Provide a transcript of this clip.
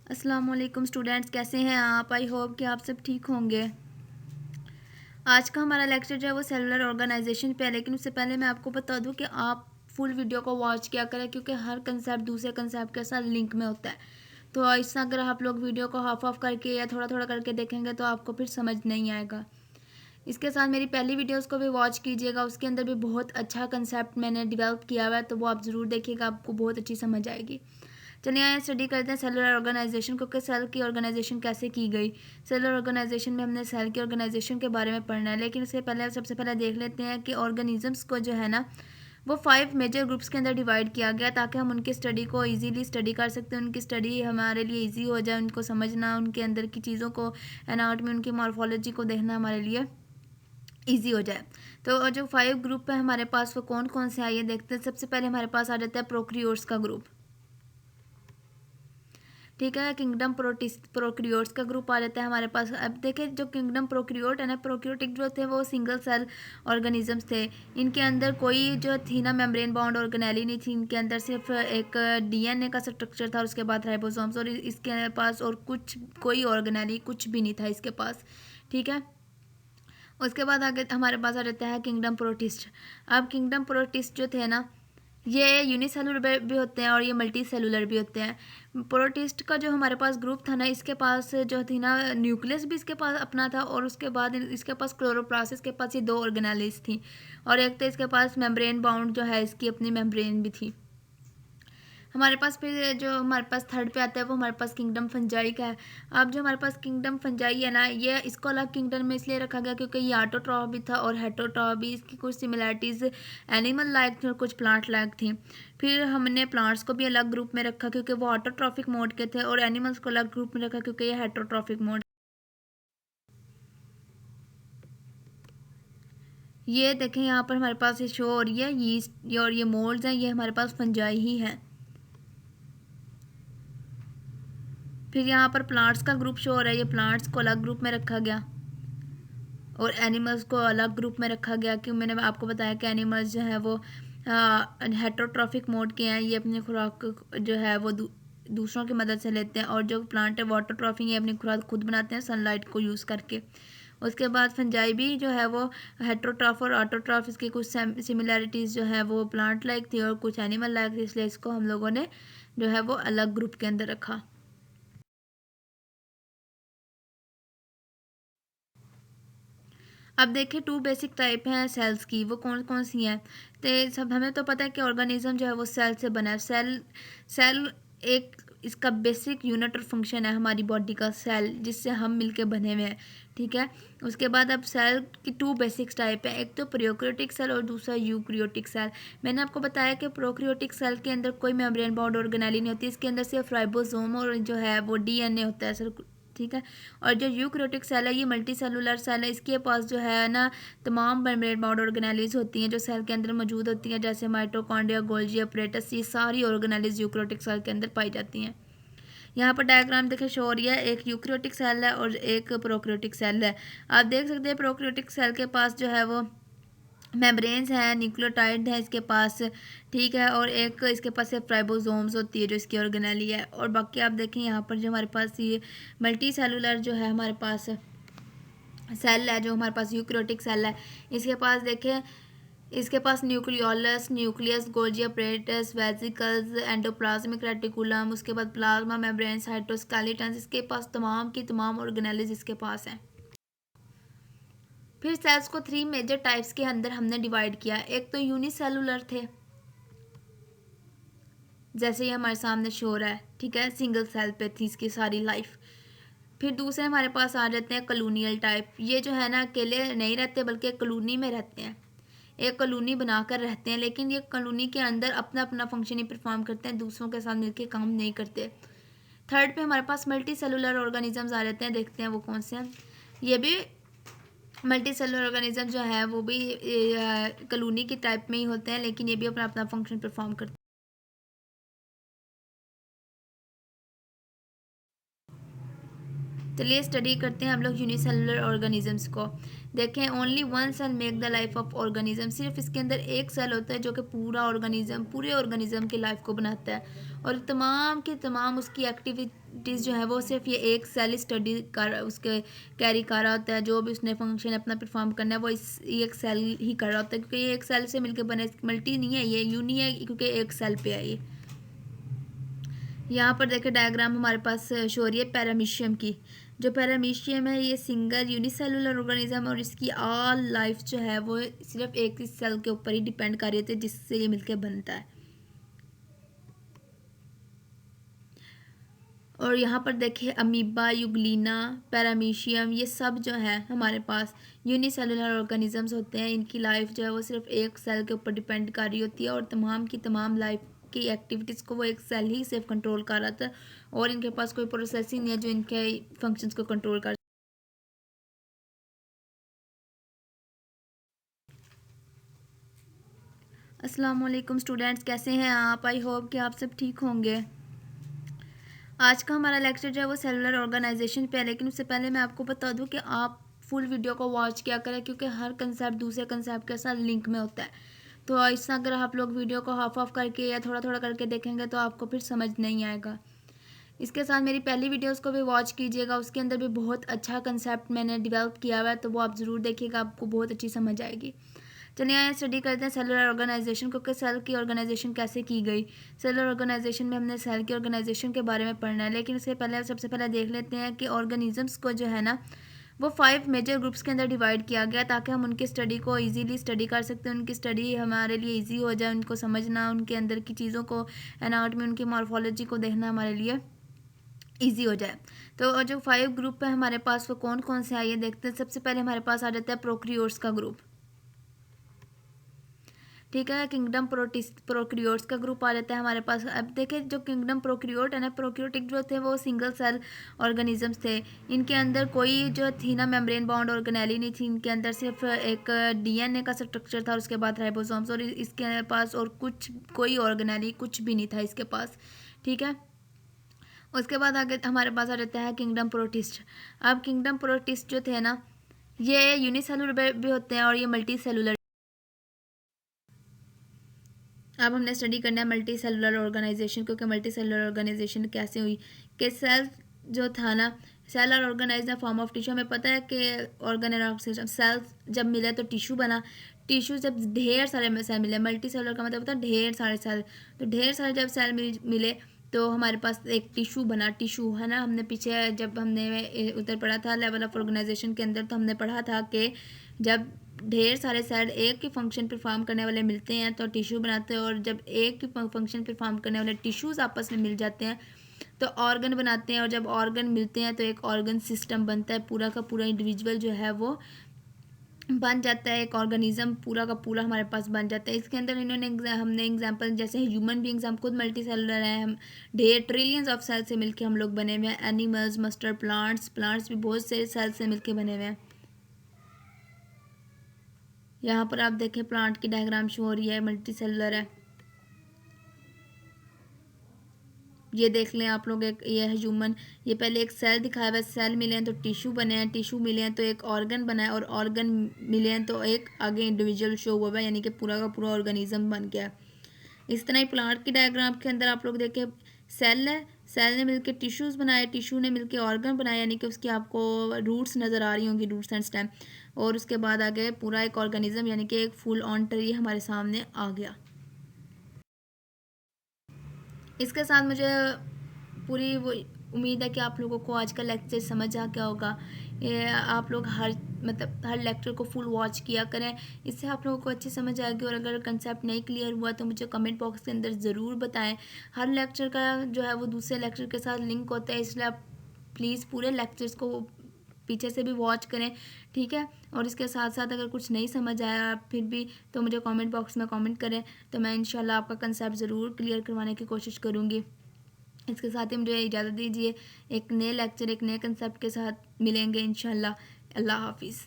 अस्सलाम वालेकुम स्टूडेंट्स, कैसे हैं आप? आई होप कि आप सब ठीक होंगे। आज का हमारा लेक्चर जो है वो सेलुलर ऑर्गेनाइजेशन पे है, लेकिन उससे पहले मैं आपको बता दूं कि आप फुल वीडियो को वॉच किया करें, क्योंकि हर कंसेप्ट दूसरे कंसेप्ट के साथ लिंक में होता है। तो इससे अगर आप लोग वीडियो को हाफ ऑफ करके या थोड़ा थोड़ा करके देखेंगे तो आपको फिर समझ नहीं आएगा। इसके साथ मेरी पहली वीडियोस को भी वॉच कीजिएगा, उसके अंदर भी बहुत अच्छा कंसेप्ट मैंने डेवलप किया हुआ है, तो वो आप ज़रूर देखिएगा, आपको बहुत अच्छी समझ आएगी। चलिए आइए स्टडी करते हैं सेलुलर ऑर्गेनाइजेशन को, कि सेल की ऑर्गेनाइजेशन कैसे की गई। सेलुलर ऑर्गेनाइजेशन में हमने सेल की ऑर्गेनाइजेशन के बारे में पढ़ना है, लेकिन उससे पहले सबसे पहले देख लेते हैं कि ऑर्गेनिजम्स को जो है ना वो 5 मेजर ग्रुप्स के अंदर डिवाइड किया गया, ताकि हम उनकी स्टडी को इजीली स्टडी कर सकते हैं, उनकी स्टडी हमारे लिए इजी हो जाए, उनको समझना, उनके अंदर की चीज़ों को, एनाटॉमी, उनकी मॉर्फोलॉजी को देखना हमारे लिए ईजी हो जाए। तो जो 5 ग्रुप है हमारे पास वो कौन कौन से आइए देखते हैं। सबसे पहले हमारे पास आ जाता है प्रोक्रियोट्स का ग्रुप। ठीक है, किंगडम प्रोक्रियोट्स का ग्रुप आ जाता है हमारे पास। अब देखिए जो किंगडम प्रोक्रियोट है ना, प्रोक्रियोटिक जो थे वो सिंगल सेल ऑर्गेनिजम्स थे। इनके अंदर कोई जो थी ना मेम्ब्रेन बाउंड ऑर्गेनेली नहीं थी, इनके अंदर सिर्फ एक डीएनए का स्ट्रक्चर था, उसके बाद राइबोसोम्स, और इसके पास और कुछ कोई ऑर्गेनेली कुछ भी नहीं था इसके पास। ठीक है, उसके बाद आगे हमारे पास आ जाता है किंगडम प्रोटिस्ट। अब किंगडम प्रोटिस्ट जो थे ना ये यूनिसेलुलर भी होते हैं और ये मल्टी सेलुलर भी होते हैं। प्रोटिस्ट का जो हमारे पास ग्रुप था ना, इसके पास जो थी ना न्यूक्लियस भी इसके पास अपना था, और उसके बाद इसके पास क्लोरोप्लास्ट, इसके पास ये 2 ऑर्गेनेलिस थी, और एक तो इसके पास मेम्ब्रेन बाउंड जो है इसकी अपनी मेम्ब्रेन भी थी। हमारे पास फिर जो हमारे पास थर्ड पे आता है वो हमारे पास किंगडम फंजाई का है। अब जो हमारे पास किंगडम फंजाई है ना, ये इसको अलग किंगडम में इसलिए रखा गया क्योंकि ये ऑटोट्रॉफ भी था और हेटरोट्रॉफ भी। इसकी कुछ सिमिलैरिटीज़ एनिमल लाइक थी और कुछ प्लांट लाइक थी। फिर हमने प्लांट्स को भी अलग ग्रुप में रखा क्योंकि वो ऑटोट्रॉफिक मोड के थे, और एनिमल्स को अलग ग्रुप में रखा क्योंकि ये हेटरोट्रॉफिक मोड। ये देखें यहाँ पर हमारे पास ये शो हो रही है यीस्ट, और ये मोल्ड्स हैं, ये हमारे पास फंजाई ही हैं। फिर यहाँ पर प्लांट्स का ग्रुप शो हो रहा है, ये प्लांट्स को अलग ग्रुप में रखा गया और एनिमल्स को अलग ग्रुप में रखा गया, क्यों मैंने आपको बताया कि एनिमल्स जो है वो हेटरोट्रॉफिक मोड के हैं, ये अपनी खुराक जो है वो दूसरों की मदद से लेते हैं, और जो प्लांट है वाटर ट्रॉफिक, ये अपनी खुराक खुद बनाते हैं सनलाइट को यूज़ करके। उसके बाद फंजाई भी जो है वो हेटरोट्रॉफ और ऑटोट्रॉफ, इसकी कुछ सिमिलैरिटीज़ जो है वो प्लांट लाइक थी और कुछ एनिमल लाइक थी, इसलिए इसको हम लोगों ने जो है वो अलग ग्रुप के अंदर रखा। अब देखिए 2 बेसिक टाइप हैं सेल्स की, वो कौन कौन सी हैं। तो सब हमें तो पता है कि ऑर्गेनिज्म जो है वो सेल से बना है। सेल सेल एक इसका बेसिक यूनिट और फंक्शन है हमारी बॉडी का, सेल जिससे हम मिलके बने हुए हैं। ठीक है, उसके बाद अब सेल की 2 बेसिक टाइप है, एक तो प्रोकैरियोटिक सेल और दूसरा यूकैरियोटिक सेल। मैंने आपको बताया कि प्रोकैरियोटिक सेल के अंदर कोई मेम्ब्रेन बाउंड ऑर्गेनेली नहीं होती, इसके अंदर सिर्फ राइबोसोम और जो है वो डीएनए होता है सर। ठीक है, और जो यूकैरियोटिक सेल है ये मल्टी सेलुलर सेल है, इसके पास जो है ना तमाम मेम्ब्रेन बाउंड ऑर्गेनेलीज होती हैं जो सेल के अंदर मौजूद होती हैं, जैसे माइटोकॉन्ड्रिया, गोल्जी अपरेटस, ये सारी ऑर्गेनेलीज यूकैरियोटिक सेल के अंदर पाई जाती हैं। यहाँ पर डायग्राम देखें शो हो रही है, एक यूकैरियोटिक सेल है और एक प्रोकैरियोटिक सेल है। आप देख सकते हैं प्रोकैरियोटिक सेल के पास जो है वो मेम्ब्रेन्स हैं, न्यूक्लियोटाइड है इसके पास। ठीक है, और एक इसके पास सिर्फ राइबोसोम्स होती है जो इसकी ऑर्गेनेली है, और बाकी आप देखें यहाँ पर जो हमारे पास ये मल्टी सेलुलर जो है हमारे पास सेल है, जो हमारे पास यूकैरियोटिक सेल है, इसके पास देखें इसके पास nucleolus, nucleus, Golgi apparatus, vesicles, endoplasmic reticulum, उसके बाद प्लाज्मा मेम्ब्रेन, साइटोस्केलेटन, इसके पास तमाम की तमाम ऑर्गेनेलीज इसके पास हैं। फिर सेल्स को 3 मेजर टाइप्स के अंदर हमने डिवाइड किया। एक तो यूनिसेलुलर थे, जैसे ये हमारे सामने शो हो रहा है। ठीक है, सिंगल सेल पे थी इसकी सारी लाइफ। फिर दूसरे हमारे पास आ जाते हैं कॉलोनियल टाइप, ये जो है ना अकेले नहीं रहते बल्कि कॉलोनी में रहते हैं, एक कॉलोनी बनाकर रहते हैं, लेकिन ये कॉलोनी के अंदर अपना अपना फंक्शन ही परफॉर्म करते हैं, दूसरों के साथ मिलकर काम नहीं करते। थर्ड पे हमारे पास मल्टी सेलुलर ऑर्गेनिजम्स आ जाते हैं, देखते हैं वो कौन से हैं। ये भी मल्टी सेलुलर ऑर्गेनिज्म जो है वो भी कॉलोनी की टाइप में ही होते हैं, लेकिन ये भी अपना अपना फंक्शन परफॉर्म करते हैं। चलिए स्टडी करते हैं हम लोग यूनिसेलुलर ऑर्गेनिजम्स को। देखें, only one cell make the life of organism. सिर्फ इसके अंदर एक सेल होता है जो कि पूरे ऑर्गेनिज्म की लाइफ को बनाता है, और तमाम की तमाम उसकी एक्टिविटीज़ जो है वो सिर्फ ये एक सेल स्टडी कर उसके कैरी कर रहा होता है। जो भी उसने फंक्शन अपना परफॉर्म करना है वो इस एक सेल ही कर रहा होता है, क्योंकि ये एक सेल से मिलकर बने, मल्टी नहीं है ये, यूनी है, क्योंकि एक सेल पे है ये। यहाँ पर देखें डायग्राम हमारे पास शो हो रही है पैरामीशियम की। जो पैरामीशियम है ये सिंगल यूनिसेलुलर ऑर्गेनिज्म, और इसकी ऑल लाइफ जो है वो सिर्फ एक ही सेल के ऊपर ही डिपेंड कर रही है जिससे ये मिलके बनता है। और यहाँ पर देखिए अमीबा, युगलीना, पैरामीशियम, ये सब जो है हमारे पास यूनिसेलुलर ऑर्गेनिजम्स होते हैं। इनकी लाइफ जो है वो सिर्फ एक सेल के ऊपर डिपेंड कर रही होती है, और तमाम की तमाम लाइफ की एक्टिविटीज़ को वो एक सेल ही सिर्फ कंट्रोल कर रहा था, और इनके पास कोई प्रोसेसिंग नहीं है जो इनके फंक्शंस को कंट्रोल कर। अस्सलाम वालेकुम स्टूडेंट्स, कैसे हैं आप? आई होप कि आप सब ठीक होंगे। आज का हमारा लेक्चर जो है वो सेलुलर ऑर्गेनाइजेशन पे है, लेकिन उससे पहले मैं आपको बता दूं कि आप फुल वीडियो को वॉच किया करें, क्योंकि हर कंसेप्ट दूसरे कंसेप्ट के साथ लिंक में होता है। तो ऐसा अगर आप लोग वीडियो को हाफ ऑफ करके या थोड़ा थोड़ा करके देखेंगे तो आपको फिर समझ नहीं आएगा। इसके साथ मेरी पहली वीडियोस को भी वॉच कीजिएगा, उसके अंदर भी बहुत अच्छा कंसेप्ट मैंने डेवलप किया हुआ है, तो वो आप ज़रूर देखिएगा, आपको बहुत अच्छी समझ आएगी। चलिए आइए स्टडी करते हैं सेलुलर ऑर्गेनाइजेशन को, कि सेल की ऑर्गेनाइजेशन कैसे की गई। सेलुलर ऑर्गेनाइजेशन में हमने सेल की ऑर्गेनाइजेशन के बारे में पढ़ना है, लेकिन उससे पहले सबसे पहले देख लेते हैं कि ऑर्गेनिजम्स को जो है ना वो 5 मेजर ग्रुप्स के अंदर डिवाइड किया गया, ताकि हम उनकी स्टडी को इजीली स्टडी कर सकते हैं, उनकी स्टडी हमारे लिए इजी हो जाए, उनको समझना, उनके अंदर की चीज़ों को, एनाटॉमी, उनकी मॉर्फोलॉजी को देखना हमारे लिए ईजी हो जाए। तो जो 5 ग्रुप है हमारे पास वो कौन कौन से आइए देखते हैं। सबसे पहले हमारे पास आ जाता है प्रोक्रियोट्स का ग्रुप, ठीक है। किंगडम प्रोक्रियोट्स का ग्रुप आ जाता है हमारे पास। अब देखिए जो किंगडम प्रोक्रियोट है ना, प्रोक्रियोटिक जो थे वो सिंगल सेल ऑर्गेनिजम्स थे। इनके अंदर कोई जो थी ना मेम्ब्रेन बाउंड ऑर्गेनेली नहीं थी, इनके अंदर सिर्फ एक डीएनए का स्ट्रक्चर था, उसके बाद राइबोसोम्स, और इसके पास और कुछ कोई ऑर्गेनेली कुछ भी नहीं था इसके पास, ठीक है। उसके बाद आगे हमारे पास आ जाता है किंगडम प्रोटिस्ट। अब किंगडम प्रोटिस्ट जो थे ना ये यूनिसेलुलर भी होते हैं और ये मल्टी सेलुलर। अब हमने स्टडी करना है मल्टी सेलुलर ऑर्गेनाइजेशन, क्योंकि मल्टी सेलुलर ऑर्गेनाइजेशन कैसे हुई कि सेल जो था ना, सेल और ऑर्गेनाइज फॉर्म ऑफ टिश्यू। हमें पता है कि ऑर्गेनाइजेशन सेल जब मिले तो टिश्यू बना, टिश्यू जब ढेर सारे सेल मिले, मल्टी सेलुलर का मतलब होता है ढेर सारे सेल, तो ढेर सारे जब सेल मिले तो हमारे पास एक टिश्यू बना। टिश्यू है ना, हमने पीछे जब हमने उधर पढ़ा था लेवल ऑफ ऑर्गेनाइजेशन के अंदर, तो हमने पढ़ा था कि जब ढेर सारे सेल एक ही फंक्शन परफॉर्म करने वाले मिलते हैं तो टिश्यू बनाते हैं, और जब एक ही फंक्शन परफॉर्म करने वाले टिश्यूज़ आपस में मिल जाते हैं तो ऑर्गन बनाते हैं, और जब ऑर्गन मिलते हैं तो एक ऑर्गन सिस्टम बनता है, पूरा का पूरा इंडिविजुअल जो है वो बन जाता है, एक ऑर्गेनिज्म पूरा का पूरा हमारे पास बन जाता है। इसके अंदर हमने एग्जांपल जैसे ह्यूमन बींग्स, हम खुद मल्टी सेलुलर हैं, हम ढेर ट्रिलियंस ऑफ सेल से मिलके हम लोग बने हुए हैं। एनिमल्स, मस्टर्ड प्लांट्स भी बहुत से सेल से मिलके बने हुए हैं। यहाँ पर आप देखें प्लांट की डायग्राम शो हो रही है, मल्टी सेलुलर है। ये देख लें आप लोग, एक ये है ह्यूमन, ये पहले एक सेल दिखाया हुआ है, सेल मिले हैं तो टिश्यू बने हैं, टिश्यू मिले हैं तो एक ऑर्गन बना है, और ऑर्गन मिले हैं तो एक आगे इंडिविजुअल शो हुआ है, यानी कि पूरा का पूरा ऑर्गेनिज्म बन गया। इस तरह ही प्लांट की डायग्राम के अंदर आप लोग देखें सेल है, सेल ने मिलकर टिश्यूज़ बनाए, टिश्यू ने मिलकर ऑर्गन बनाया, यानी कि उसकी आपको रूट्स नज़र आ रही होंगी, रूट्स एंड स्टेम, और उसके बाद आगे पूरा एक ऑर्गेनिज्म यानी कि एक फुल ऑन ट्री हमारे सामने आ गया। इसके साथ मुझे पूरी वो उम्मीद है कि आप लोगों को आज का लेक्चर समझ आ गया होगा। ये आप लोग हर लेक्चर को फुल वॉच किया करें, इससे आप लोगों को अच्छी समझ आएगी। और अगर कंसेप्ट नहीं क्लियर हुआ तो मुझे कमेंट बॉक्स के अंदर ज़रूर बताएं। हर लेक्चर का जो है वो दूसरे लेक्चर के साथ लिंक होता है, इसलिए आप प्लीज़ पूरे लेक्चर्स को पीछे से भी वॉच करें, ठीक है। और इसके साथ साथ अगर कुछ नहीं समझ आया फिर भी तो मुझे कमेंट बॉक्स में कमेंट करें, तो मैं इंशाल्लाह आपका कंसेप्ट ज़रूर क्लियर करवाने की कोशिश करूँगी। इसके साथ ही मुझे इजाज़त दीजिए, एक नए लेक्चर एक नए कंसेप्ट के साथ मिलेंगे इंशाल्लाह। अल्लाह हाफिज़।